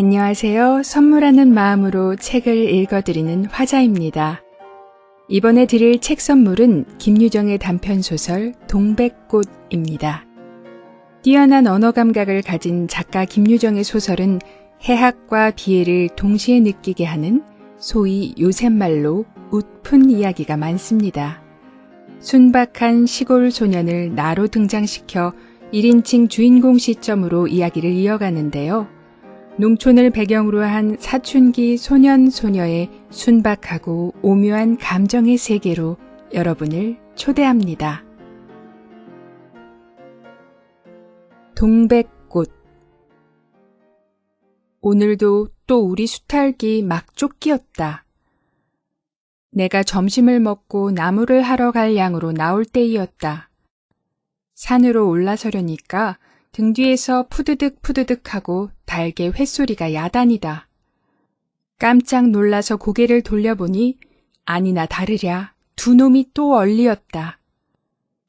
안녕하세요. 선물하는 마음으로 책을 읽어드리는 화자입니다. 이번에 드릴 책 선물은 김유정의 단편소설 동백꽃입니다. 뛰어난 언어 감각을 가진 작가 김유정의 소설은 해학과 비애를 동시에 느끼게 하는 소위 요새말로 웃픈 이야기가 많습니다. 순박한 시골 소년을 나로 등장시켜 1인칭 주인공 시점으로 이야기를 이어가는데요. 농촌을 배경으로 한 사춘기 소년 소녀의 순박하고 오묘한 감정의 세계로 여러분을 초대합니다. 동백꽃. 오늘도 또 우리 수탈기 막 쫓기었다. 내가 점심을 먹고 나무를 하러 갈 양으로 나올 때이었다. 산으로 올라서려니까 등 뒤에서 푸드득 푸드득 하고 달개 횟소리가 야단이다. 깜짝 놀라서 고개를 돌려보니 아니나 다르랴 두 놈이 또 얼리었다.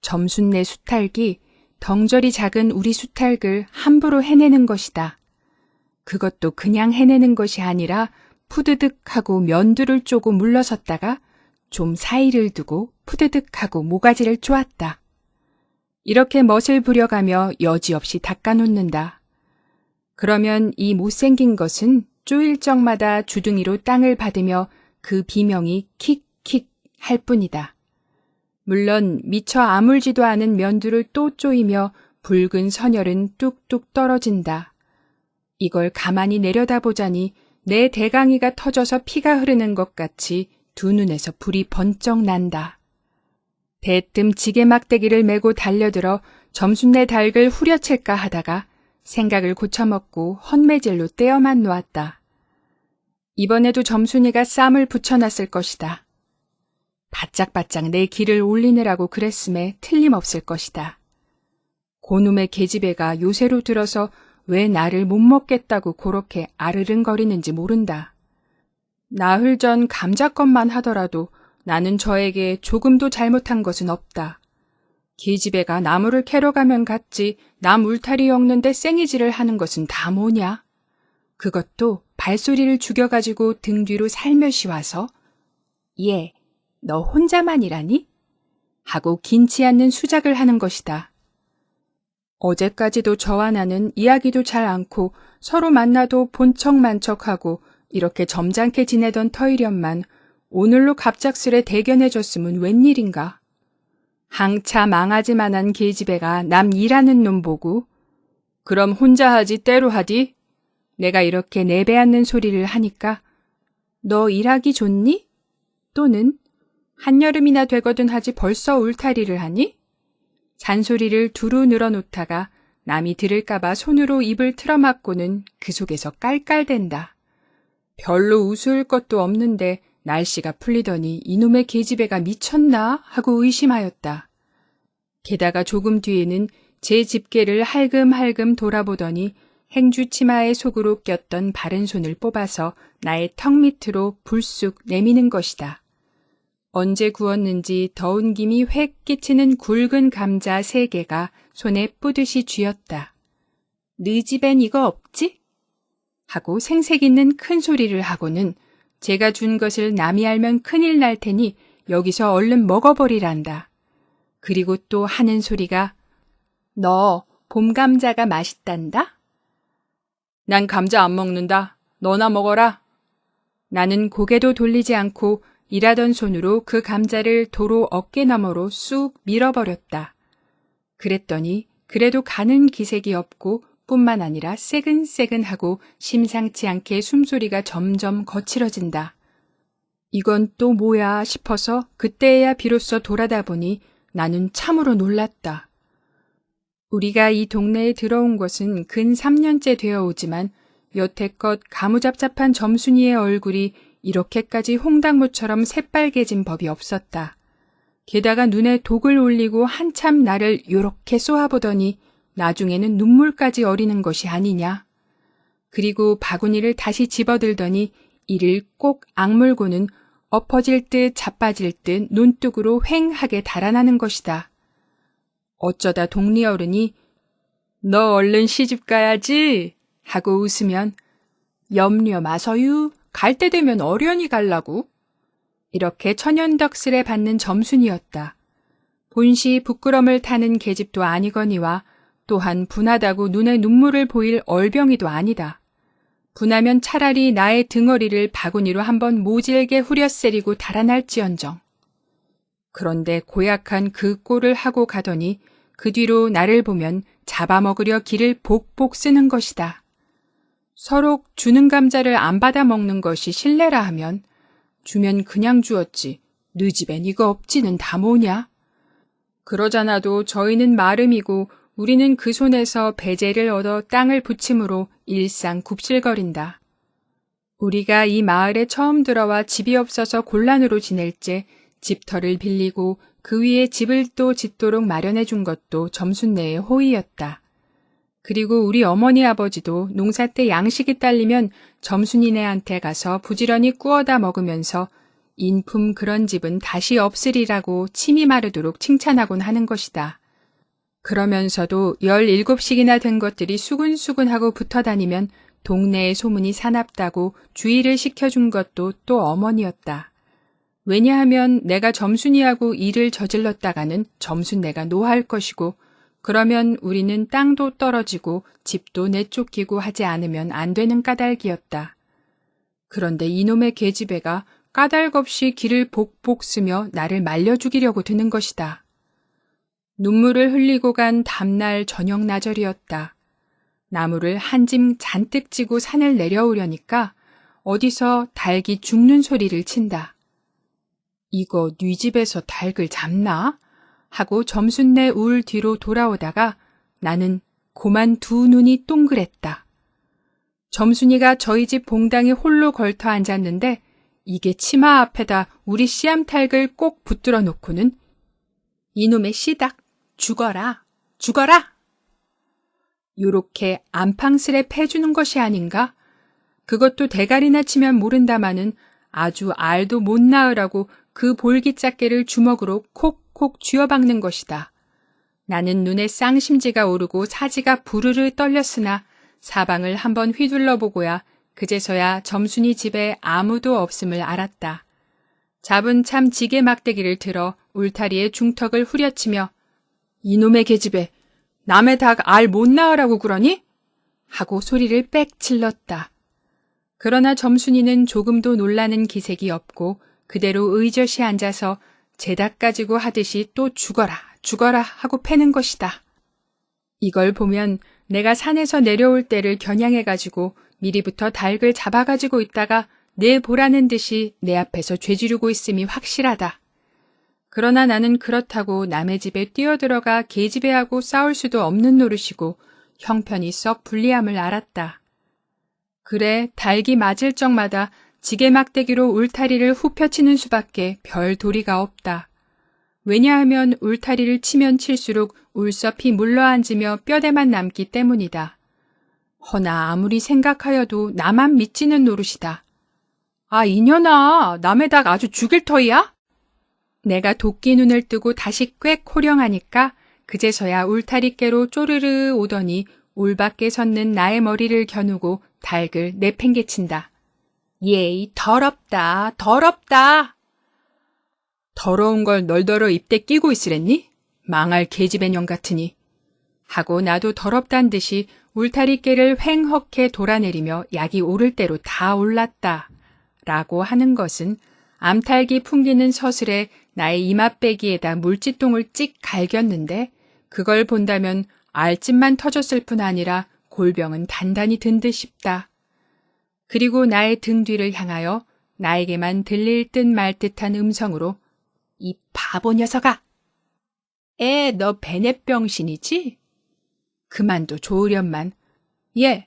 점순내 수탈기, 덩저리 작은 우리 수탈을 함부로 해내는 것이다. 그것도 그냥 해내는 것이 아니라 푸드득 하고 면두를 쪼고 물러섰다가 좀 사이를 두고 푸드득 하고 모가지를 쪼았다. 이렇게 멋을 부려가며 여지없이 닦아놓는다. 그러면 이 못생긴 것은 쪼일 적마다 주둥이로 땅을 받으며 그 비명이 킥킥 할 뿐이다. 물론 미처 아물지도 않은 면두를 또 쪼이며 붉은 선혈은 뚝뚝 떨어진다. 이걸 가만히 내려다보자니 내 대강이가 터져서 피가 흐르는 것 같이 두 눈에서 불이 번쩍 난다. 대뜸 지게 막대기를 메고 달려들어 점순내 닭을 후려칠까 하다가 생각을 고쳐먹고 헛매질로 떼어만 놓았다. 이번에도 점순이가 쌈을 붙여놨을 것이다. 바짝바짝 내 기를 올리느라고 그랬음에 틀림없을 것이다. 고놈의 계집애가 요새로 들어서 왜 나를 못 먹겠다고 그렇게 아르릉거리는지 모른다. 나흘 전 감자것만 하더라도 나는 저에게 조금도 잘못한 것은 없다. 계집애가 나무를 캐러 가면 갔지 남 울타리 엮는데 생이질을 하는 것은 다 뭐냐? 그것도 발소리를 죽여가지고 등 뒤로 살며시 와서 예, 너 혼자만이라니? 하고 긴치 않는 수작을 하는 것이다. 어제까지도 저와 나는 이야기도 잘 않고 서로 만나도 본척만척하고 이렇게 점잖게 지내던 터이련만 오늘로 갑작스레 대견해졌으면 웬일인가. 항차 망하지만한 계집애가 남 일하는 놈 보고 그럼 혼자 하지 때로 하디? 내가 이렇게 내배앉는 소리를 하니까 너 일하기 좋니? 또는 한여름이나 되거든 하지 벌써 울타리를 하니? 잔소리를 두루 늘어놓다가 남이 들을까봐 손으로 입을 틀어막고는 그 속에서 깔깔댄다. 별로 우스울 것도 없는데 날씨가 풀리더니 이놈의 계집애가 미쳤나 하고 의심하였다. 게다가 조금 뒤에는 제 집게를 할금할금 돌아보더니 행주치마의 속으로 꼈던 바른 손을 뽑아서 나의 턱 밑으로 불쑥 내미는 것이다. 언제 구웠는지 더운 김이 획 끼치는 굵은 감자 3개가 손에 뿌듯이 쥐었다. 네 집엔 이거 없지? 하고 생색 있는 큰 소리를 하고는 제가 준 것을 남이 알면 큰일 날 테니 여기서 얼른 먹어버리란다. 그리고 또 하는 소리가 너 봄감자가 맛있단다? 난 감자 안 먹는다. 너나 먹어라. 나는 고개도 돌리지 않고 일하던 손으로 그 감자를 도로 어깨 너머로 쑥 밀어버렸다. 그랬더니 그래도 가는 기색이 없고 뿐만 아니라 새근새근하고 심상치 않게 숨소리가 점점 거칠어진다. 이건 또 뭐야 싶어서 그때야 비로소 돌아다 보니 나는 참으로 놀랐다. 우리가 이 동네에 들어온 것은 근 3년째 되어 오지만 여태껏 가무잡잡한 점순이의 얼굴이 이렇게까지 홍당무처럼 새빨개진 법이 없었다. 게다가 눈에 독을 올리고 한참 나를 요렇게 쏘아보더니 나중에는 눈물까지 어리는 것이 아니냐. 그리고 바구니를 다시 집어들더니 이를 꼭 악물고는 엎어질 듯 자빠질 듯 논뚝으로 휑하게 달아나는 것이다. 어쩌다 동리 어른이 너 얼른 시집 가야지 하고 웃으면 염려 마서유, 갈 때 되면 어련히 갈라고. 이렇게 천연덕스레 받는 점순이었다. 본시 부끄럼을 타는 계집도 아니거니와 또한 분하다고 눈에 눈물을 보일 얼병이도 아니다. 분하면 차라리 나의 등허리를 바구니로 한번 모질게 후려세리고 달아날지언정. 그런데 고약한 그 꼴을 하고 가더니 그 뒤로 나를 보면 잡아먹으려 기를 복복 쓰는 것이다. 서로 주는 감자를 안 받아 먹는 것이 실례라 하면 주면 그냥 주었지 느 집엔 이거 없지는 다 뭐냐? 그러잖아도 저희는 마름이고 우리는 그 손에서 배제를 얻어 땅을 부침으로 일상 굽실거린다. 우리가 이 마을에 처음 들어와 집이 없어서 곤란으로 지낼 때 집터를 빌리고 그 위에 집을 또 짓도록 마련해 준 것도 점순네의 호의였다. 그리고 우리 어머니 아버지도 농사 때 양식이 딸리면 점순이네한테 가서 부지런히 구워다 먹으면서 인품 그런 집은 다시 없으리라고 침이 마르도록 칭찬하곤 하는 것이다. 그러면서도 17씩이나 된 것들이 수근수근하고 붙어 다니면 동네의 소문이 사납다고 주의를 시켜준 것도 또 어머니였다. 왜냐하면 내가 점순이하고 일을 저질렀다가는 점순네가 노할 것이고 그러면 우리는 땅도 떨어지고 집도 내쫓기고 하지 않으면 안 되는 까닭이었다. 그런데 이놈의 계집애가 까닭없이 기를 복복 쓰며 나를 말려 죽이려고 드는 것이다. 눈물을 흘리고 간 다음날 저녁 나절이었다. 나무를 한 짐 잔뜩 지고 산을 내려오려니까 어디서 닭이 죽는 소리를 친다. 이거 네 집에서 닭을 잡나? 하고 점순네 울 뒤로 돌아오다가 나는 고만 두 눈이 동그랬다. 점순이가 저희 집 봉당에 홀로 걸터 앉았는데 이게 치마 앞에다 우리 씨암탉을 꼭 붙들어 놓고는 이놈의 씨닭 죽어라, 죽어라! 요렇게 안팡스레 패주는 것이 아닌가? 그것도 대가리나 치면 모른다마는 아주 알도 못 낳으라고 그 볼기짝개를 주먹으로 콕콕 쥐어박는 것이다. 나는 눈에 쌍심지가 오르고 사지가 부르르 떨렸으나 사방을 한번 휘둘러 보고야 그제서야 점순이 집에 아무도 없음을 알았다. 잡은 참 지게 막대기를 들어 울타리에 중턱을 후려치며 이놈의 계집애 남의 닭 알 못 낳으라고 그러니? 하고 소리를 빽 질렀다. 그러나 점순이는 조금도 놀라는 기색이 없고 그대로 의젓이 앉아서 제 닭 가지고 하듯이 또 죽어라, 죽어라 하고 패는 것이다. 이걸 보면 내가 산에서 내려올 때를 겨냥해가지고 미리부터 닭을 잡아가지고 있다가 내 보라는 듯이 내 앞에서 죄지르고 있음이 확실하다. 그러나 나는 그렇다고 남의 집에 뛰어들어가 계집애하고 싸울 수도 없는 노릇이고 형편이 썩 불리함을 알았다. 그래 닭이 맞을 적마다 지게막대기로 울타리를 후펴치는 수밖에 별 도리가 없다. 왜냐하면 울타리를 치면 칠수록 울섭이 물러앉으며 뼈대만 남기 때문이다. 허나 아무리 생각하여도 나만 믿지는 노릇이다. 아 이년아 남의 닭 아주 죽일 터이야? 내가 도끼 눈을 뜨고 다시 꽥 호령하니까 그제서야 울타리께로 쪼르르 오더니 울 밖에 섰는 나의 머리를 겨누고 닭을 내팽개친다. 예이 더럽다 더럽다. 더러운 걸 널더러 입대 끼고 있으랬니? 망할 계집애년 같으니. 하고 나도 더럽단 듯이 울타리깨를 횡허케 돌아내리며 약이 오를 대로 다 올랐다. 라고 하는 것은 암탉이 풍기는 서슬에 나의 이맛배기에다 물지똥을 찍 갈겼는데 그걸 본다면 알집만 터졌을 뿐 아니라 골병은 단단히 든 듯 싶다. 그리고 나의 등 뒤를 향하여 나에게만 들릴 듯 말 듯한 음성으로 이 바보 녀석아! 너 베넷병신이지? 그만도 좋으련만. 예,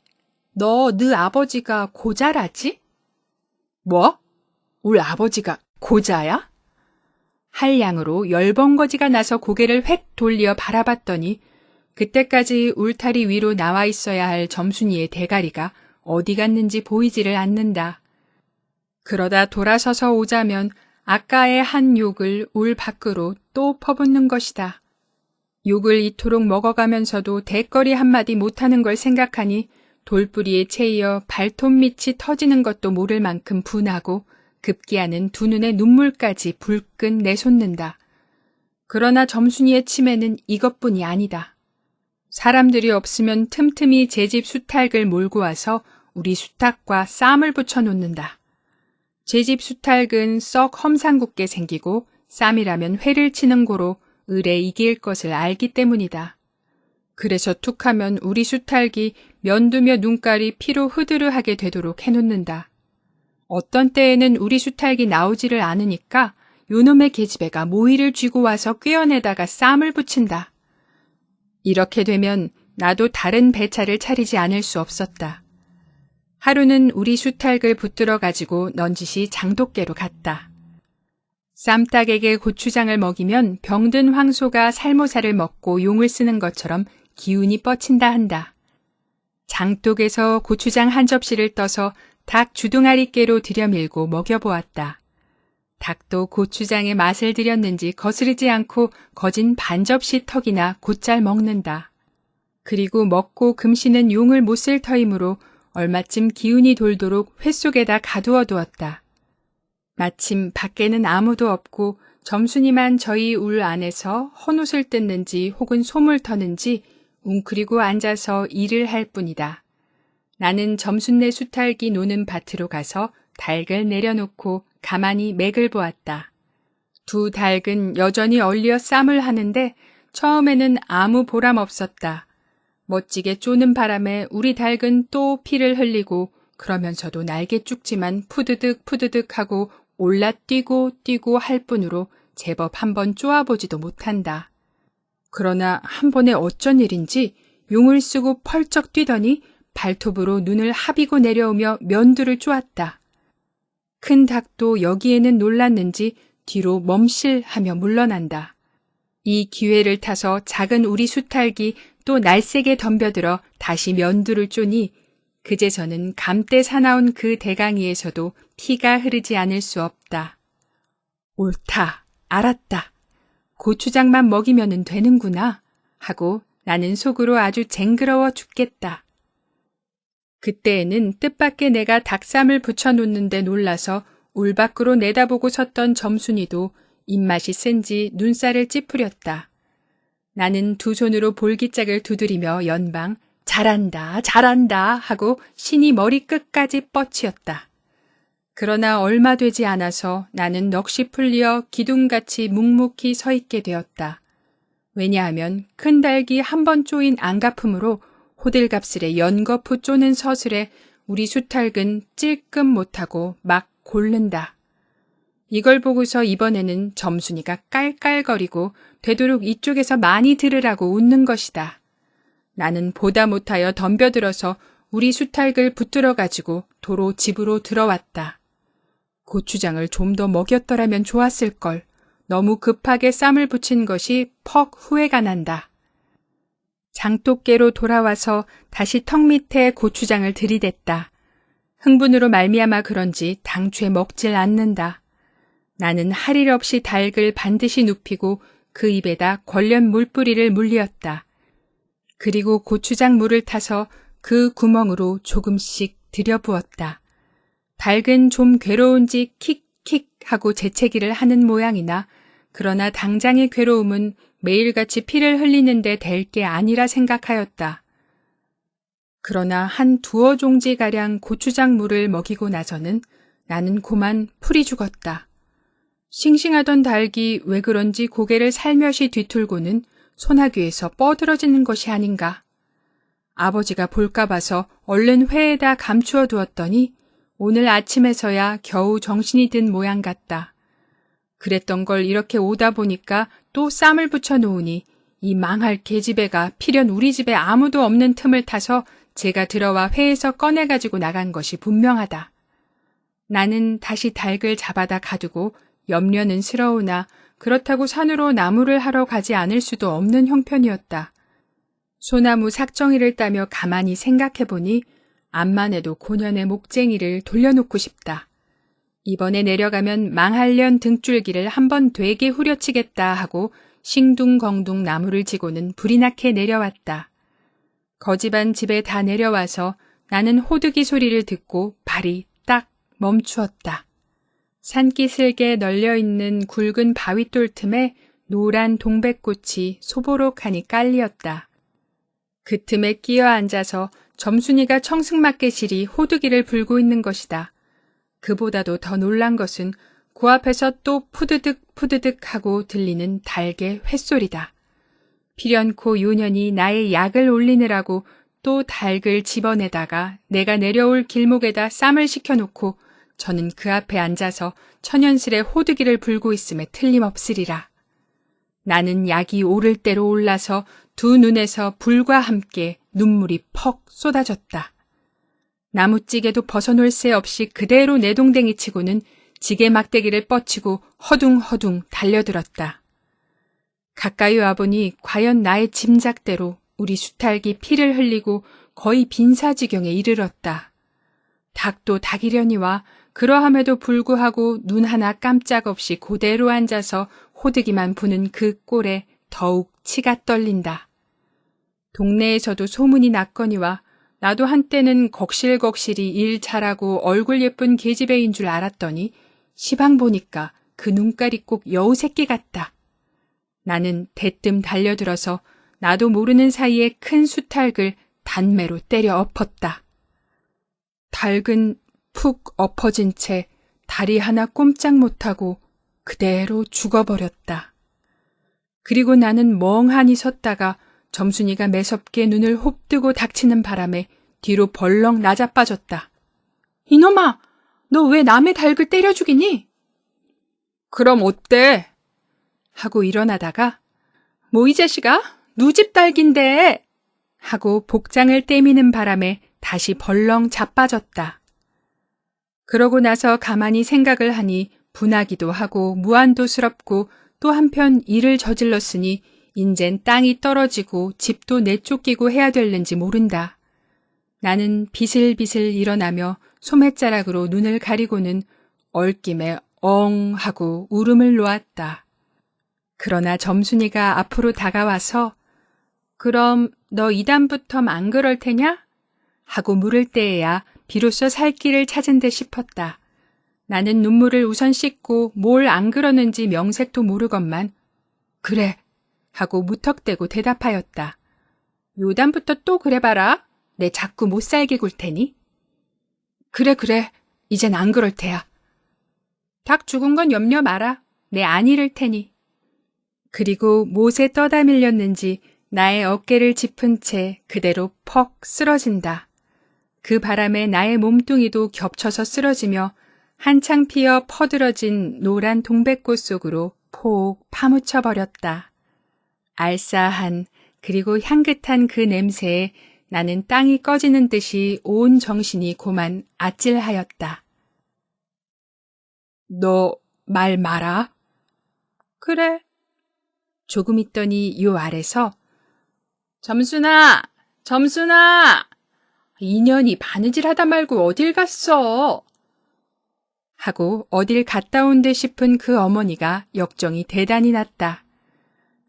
너 아버지가 고자라지? 뭐? 울 아버지가 고자야? 할 양으로 열번거지가 나서 고개를 획 돌려 바라봤더니 그때까지 울타리 위로 나와 있어야 할 점순이의 대가리가 어디 갔는지 보이지를 않는다. 그러다 돌아서서 오자면 아까의 한 욕을 울 밖으로 또 퍼붓는 것이다. 욕을 이토록 먹어가면서도 대거리 한마디 못하는 걸 생각하니 돌뿌리에 채이어 발톱 밑이 터지는 것도 모를 만큼 분하고 급기야는 두 눈에 눈물까지 불끈 내솟는다. 그러나 점순이의 치매는 이것뿐이 아니다. 사람들이 없으면 틈틈이 제 집 수탉을 몰고 와서 우리 수탉과 쌈을 붙여 놓는다. 제 집 수탉은 썩 험상궂게 생기고 쌈이라면 회를 치는 고로 을에 이길 것을 알기 때문이다. 그래서 툭하면 우리 수탉이 면두며 눈깔이 피로 흐드르하게 되도록 해놓는다. 어떤 때에는 우리 수탉이 나오지를 않으니까 요놈의 계집애가 모이를 쥐고 와서 꿰어내다가 쌈을 붙인다. 이렇게 되면 나도 다른 배차를 차리지 않을 수 없었다. 하루는 우리 수탉을 붙들어 가지고 넌지시 장독계로 갔다. 쌈닭에게 고추장을 먹이면 병든 황소가 살모사를 먹고 용을 쓰는 것처럼 기운이 뻗친다 한다. 장독에서 고추장 한 접시를 떠서 닭 주둥아리깨로 들여밀고 먹여보았다. 닭도 고추장의 맛을 들였는지 거스르지 않고 거진 반 접시 턱이나 곧잘 먹는다. 그리고 먹고 금시는 용을 못 쓸 터이므로 얼마쯤 기운이 돌도록 회 속에다 가두어 두었다. 마침 밖에는 아무도 없고 점순이만 저희 울 안에서 헌옷을 뜯는지 혹은 솜을 터는지 웅크리고 앉아서 일을 할 뿐이다. 나는 점순네 수탉이 노는 밭으로 가서 닭을 내려놓고 가만히 맥을 보았다. 두 닭은 여전히 얼리어 쌈을 하는데 처음에는 아무 보람 없었다. 멋지게 쪼는 바람에 우리 닭은 또 피를 흘리고 그러면서도 날개 쭉지만 푸드득 푸드득 하고 올라뛰고 뛰고 할 뿐으로 제법 한번 쪼아보지도 못한다. 그러나 한 번에 어쩐 일인지 용을 쓰고 펄쩍 뛰더니 발톱으로 눈을 하비고 내려오며 면두를 쪼았다. 큰 닭도 여기에는 놀랐는지 뒤로 멈실하며 물러난다. 이 기회를 타서 작은 우리 수탉이 또 날쌔게 덤벼들어 다시 면두를 쪼니 그제서는 감때 사나운 그 대강이에서도 피가 흐르지 않을 수 없다. 옳다, 알았다. 고추장만 먹이면 되는구나 하고 나는 속으로 아주 쟁그러워 죽겠다. 그때에는 뜻밖의 내가 닭쌈을 붙여놓는데 놀라서 울 밖으로 내다보고 섰던 점순이도 입맛이 센지 눈살을 찌푸렸다. 나는 두 손으로 볼기짝을 두드리며 연방 잘한다 잘한다 하고 신이 머리끝까지 뻗치었다. 그러나 얼마 되지 않아서 나는 넋이 풀려 기둥같이 묵묵히 서 있게 되었다. 왜냐하면 큰 닭이 한 번 쪼인 안가품으로 호들갑스레 연거푸 쪼는 서슬에 우리 수탉은 찔끔 못하고 막 골른다. 이걸 보고서 이번에는 점순이가 깔깔거리고 되도록 이쪽에서 많이 들으라고 웃는 것이다. 나는 보다 못하여 덤벼들어서 우리 수탉을 붙들어 가지고 도로 집으로 들어왔다. 고추장을 좀 더 먹였더라면 좋았을걸. 너무 급하게 쌈을 붙인 것이 퍽 후회가 난다. 장독깨로 돌아와서 다시 턱 밑에 고추장을 들이댔다. 흥분으로 말미암아 그런지 당최 먹질 않는다. 나는 할 일 없이 닭을 반드시 눕히고 그 입에다 권련 물뿌리를 물리었다. 그리고 고추장 물을 타서 그 구멍으로 조금씩 들여부었다. 닭은 좀 괴로운지 킥킥 하고 재채기를 하는 모양이나 그러나 당장의 괴로움은 매일같이 피를 흘리는데 될 게 아니라 생각하였다. 그러나 한 두어 종지가량 고추장 물을 먹이고 나서는 나는 고만 풀이 죽었다. 싱싱하던 닭이 왜 그런지 고개를 살며시 뒤틀고는 소나귀에서 뻐들어지는 것이 아닌가. 아버지가 볼까 봐서 얼른 회에다 감추어 두었더니 오늘 아침에서야 겨우 정신이 든 모양 같다. 그랬던 걸 이렇게 오다 보니까 또 쌈을 붙여 놓으니 이 망할 계집애가 필연 우리 집에 아무도 없는 틈을 타서 제가 들어와 회에서 꺼내가지고 나간 것이 분명하다. 나는 다시 닭을 잡아다 가두고 염려는 스러우나 그렇다고 산으로 나무를 하러 가지 않을 수도 없는 형편이었다. 소나무 삭정이를 따며 가만히 생각해보니 암만 해도 고년의 목쟁이를 돌려놓고 싶다. 이번에 내려가면 망할련 등줄기를 한번 되게 후려치겠다 하고 싱둥벙둥 나무를 지고는 불이 나게 내려왔다. 거집안 집에 다 내려와서 나는 호두기 소리를 듣고 발이 딱 멈추었다. 산기슭에 널려있는 굵은 바위돌 틈에 노란 동백꽃이 소보록하니 깔리었다. 그 틈에 끼어 앉아서 점순이가 청승맞게 시리 호두기를 불고 있는 것이다. 그보다도 더 놀란 것은 그 앞에서 또 푸드득 푸드득 하고 들리는 닭의 횟소리다. 필연코 요년이 나의 약을 올리느라고 또 닭을 집어내다가 내가 내려올 길목에다 쌈을 시켜놓고 저는 그 앞에 앉아서 천연스레 호두기를 불고 있음에 틀림없으리라. 나는 약이 오를 대로 올라서 두 눈에서 불과 함께 눈물이 퍽 쏟아졌다. 나무찌개도 벗어놓을 새 없이 그대로 내동댕이 치고는 지게 막대기를 뻗치고 허둥허둥 달려들었다. 가까이 와보니 과연 나의 짐작대로 우리 수탈기 피를 흘리고 거의 빈사지경에 이르렀다. 닭도 닭이려니와 그러함에도 불구하고 눈 하나 깜짝 없이 그대로 앉아서 호두기만 부는 그 꼴에 더욱 치가 떨린다. 동네에서도 소문이 났거니와 나도 한때는 걱실걱실이 일 잘하고 얼굴 예쁜 계집애인 줄 알았더니 시방 보니까 그 눈깔이 꼭 여우 새끼 같다. 나는 대뜸 달려들어서 나도 모르는 사이에 큰 수탉을 단매로 때려 엎었다. 닭은 푹 엎어진 채 다리 하나 꼼짝 못하고 그대로 죽어버렸다. 그리고 나는 멍하니 섰다가 점순이가 매섭게 눈을 홉뜨고 닥치는 바람에 뒤로 벌렁 나자빠졌다. 이놈아! 너 왜 남의 닭을 때려 죽이니? 그럼 어때? 하고 일어나다가 뭐 이 자식아? 누집 닭인데! 하고 복장을 떼미는 바람에 다시 벌렁 자빠졌다. 그러고 나서 가만히 생각을 하니 분하기도 하고 무안도스럽고 또 한편 일을 저질렀으니 인젠 땅이 떨어지고 집도 내쫓기고 해야 될는지 모른다. 나는 비슬비슬 일어나며 소매자락으로 눈을 가리고는 얼김에 엉 하고 울음을 놓았다. 그러나 점순이가 앞으로 다가와서 그럼 너 이담부텀 안 그럴 테냐? 하고 물을 때에야 비로소 살 길을 찾은 듯 싶었다. 나는 눈물을 우선 씻고 뭘 안 그러는지 명색도 모르건만 그래 하고 무턱대고 대답하였다. 요담부터 또 그래봐라. 내 자꾸 못 살게 굴 테니. 그래 이젠 안 그럴 테야. 닭 죽은 건 염려 마라. 내 안 잃을 테니. 그리고 못에 떠다 밀렸는지 나의 어깨를 짚은 채 그대로 퍽 쓰러진다. 그 바람에 나의 몸뚱이도 겹쳐서 쓰러지며 한창 피어 퍼들어진 노란 동백꽃 속으로 폭 파묻혀버렸다. 알싸한 그리고 향긋한 그 냄새에 나는 땅이 꺼지는 듯이 온 정신이 고만 아찔하였다. 너 말 마라. 그래. 조금 있더니 요 아래서 점순아! 인연이 바느질하다 말고 어딜 갔어? 하고 어딜 갔다 온 듯 싶은 그 어머니가 역정이 대단히 났다.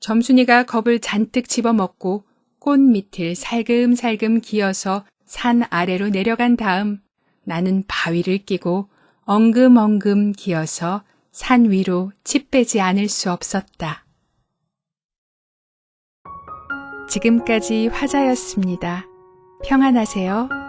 점순이가 겁을 잔뜩 집어먹고 꽃 밑을 살금살금 기어서 산 아래로 내려간 다음 나는 바위를 끼고 엉금엉금 기어서 산 위로 치 빼지 않을 수 없었다. 지금까지 화자였습니다. 평안하세요.